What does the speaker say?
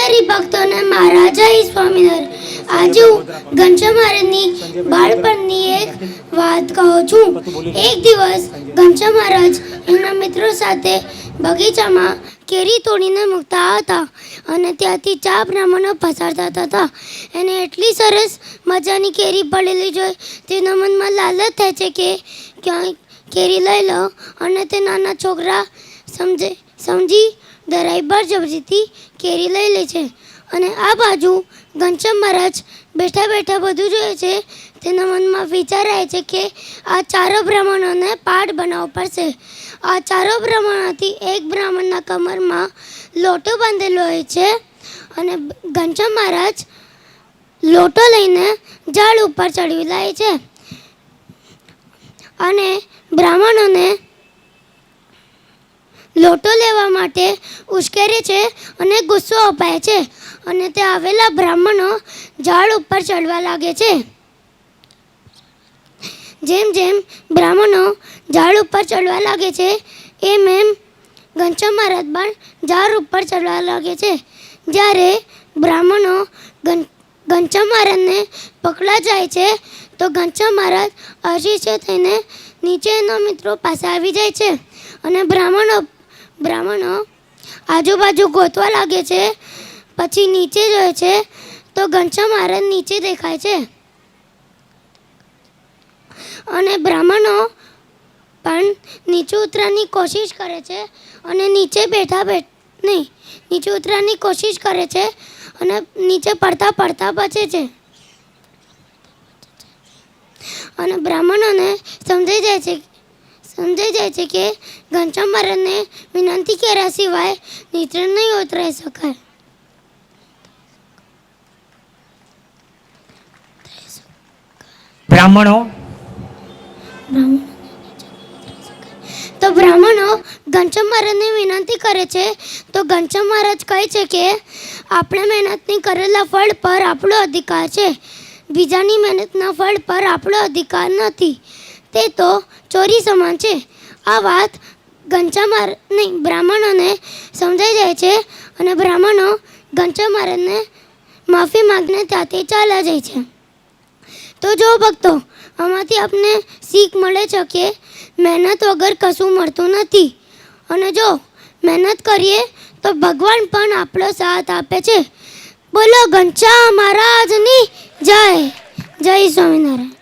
હરિભક્તોને મારા જય સ્વામિનારાયણ. આજે હું ઘનશ્યામ મહારાજની બાળપણની એક વાત કહું છું. એક દિવસ ઘનશ્યામ મહારાજ એમના મિત્રો સાથે બગીચામાં કેરી તોડીને મૂકતા હતા અને ત્યાંથી 4 બ્રાહ્મણો પસાર થતા હતા. એને એટલી સરસ મજાની કેરી પડેલી જોઈ તેના મનમાં લાલચ થાય છે કે ક્યાંય કેરી લઈ લો, અને તે નાના છોકરા સમજી ડરાઈ બળજબરીથી કેરી લઈ લે છે. અને આ બાજુ ઘનશ્યામ મહારાજ બેઠા બેઠા બધું જોઈએ છે. તેના મનમાં વિચાર આવે છે કે આ 4 બ્રાહ્મણોને પાઠ બનાવવો પડશે. આ 4 બ્રાહ્મણોથી એક બ્રાહ્મણના કમરમાં લોટો બાંધેલો હોય છે અને ઘનશ્યામ મહારાજ લોટો લઈને ઝાડ ઉપર ચડી જાય છે અને બ્રાહ્મણોને લોટો લેવા માટે ઉશ્કેરે છે અને ગુસ્સો અપાય છે. અને તે આવેલા બ્રાહ્મણો ઝાડ ઉપર ચડવા લાગે છે. જેમ જેમ બ્રાહ્મણો ઝાડ ઉપર ચડવા લાગે છે એમ ઘનશ્યામ મહારાજ પણ ઝાડ ઉપર ચડવા લાગે છે. જ્યારે બ્રાહ્મણો ઘનશ્યામ મહારાજને પકડા જાય છે તો ઘનશ્યામ મહારાજ અશિષ્ટ થઈને નીચે એના મિત્રો પાસે આવી જાય છે અને બ્રાહ્મણો આજુબાજુ ગોતવા લાગે છે. પછી નીચે જોઈએ છે તો ઘનશ્યામ મહારાજ નીચે દેખાય છે અને બ્રાહ્મણો પણ નીચે ઉતરવાની કોશિશ કરે છે અને નીચે ઉતરવાની કોશિશ કરે છે અને નીચે પડતા બચે છે. અને બ્રાહ્મણોને સમજાઈ જાય છે કે ઘનશ્યામ મહારાજને વિનંતી કર્યા સિવાય નીચે નહીં ઉતરાઈ શકાય. બ્રાહ્મણો ઘનશ્યામ મહારાજને વિનંતી કરે છે તો ઘનશ્યામ મહારાજ કહે છે કે આપણે મહેનતની કરેલા ફળ પર આપણો અધિકાર છે, બીજાની મહેનતના ફળ પર આપણો અધિકાર નથી. તે તો ચોરી સમાન છે. આ વાત બ્રાહ્મણોને સમજાઈ જાય છે અને બ્રાહ્મણો ઘનશ્યામ મહારાજને માફી માંગીને ત્યાંથી ચાલ્યા જાય છે. તો જો ભક્તો, આમાંથી આપને શીખ મળે છે કે મહેનત વગર કશું મળતું નથી અને જો મહેનત કરીએ તો ભગવાન પણ આપણો સાથ આપે છે. બોલો ઘનશ્યામ મહારાજની જય. જય સ્વામિનારાયણ.